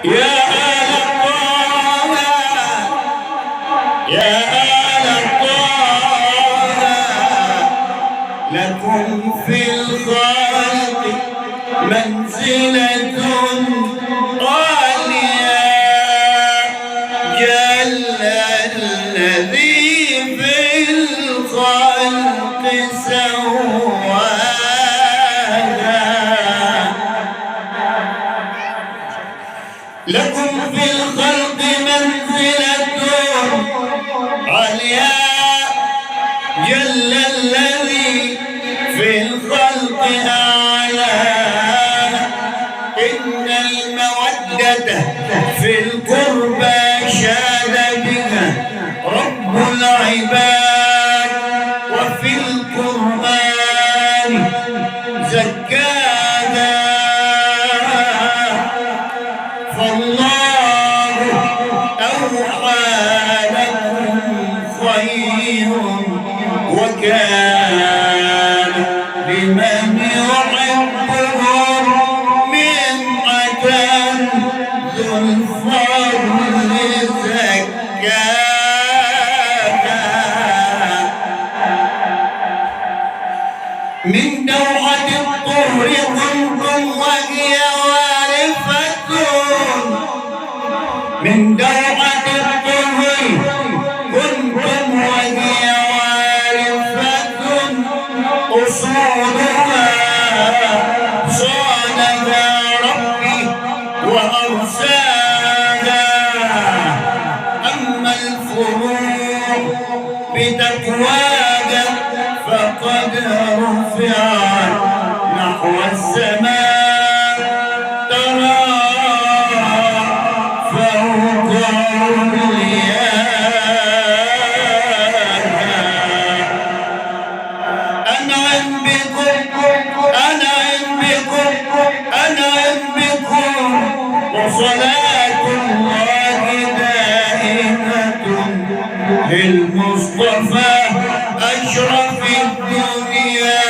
يا آل طه يا آل طه لكم في الخلق منزلة عالية جل الذي في الخلق سواها لكم في الخلق منزلة عالية جل الذي في الخلق أعلى إن المودة في القربى شاد بها رب العباد وفي القرآن زكاها فالله أوحى لكم خير وكان لمن يحبهم منعة ذو الفضل زكاها من دوحة الطهر كنتم وهي وارفة من دوحة الطهر كنتم وهي وارفة أصولها صانها ربي وأرساها أما الفروع بتقواها فقد رفعت نحو السماء ترى فوق علياها أنعم بكم وصلاة الله دائمة للمصطفى أشرف الدنيا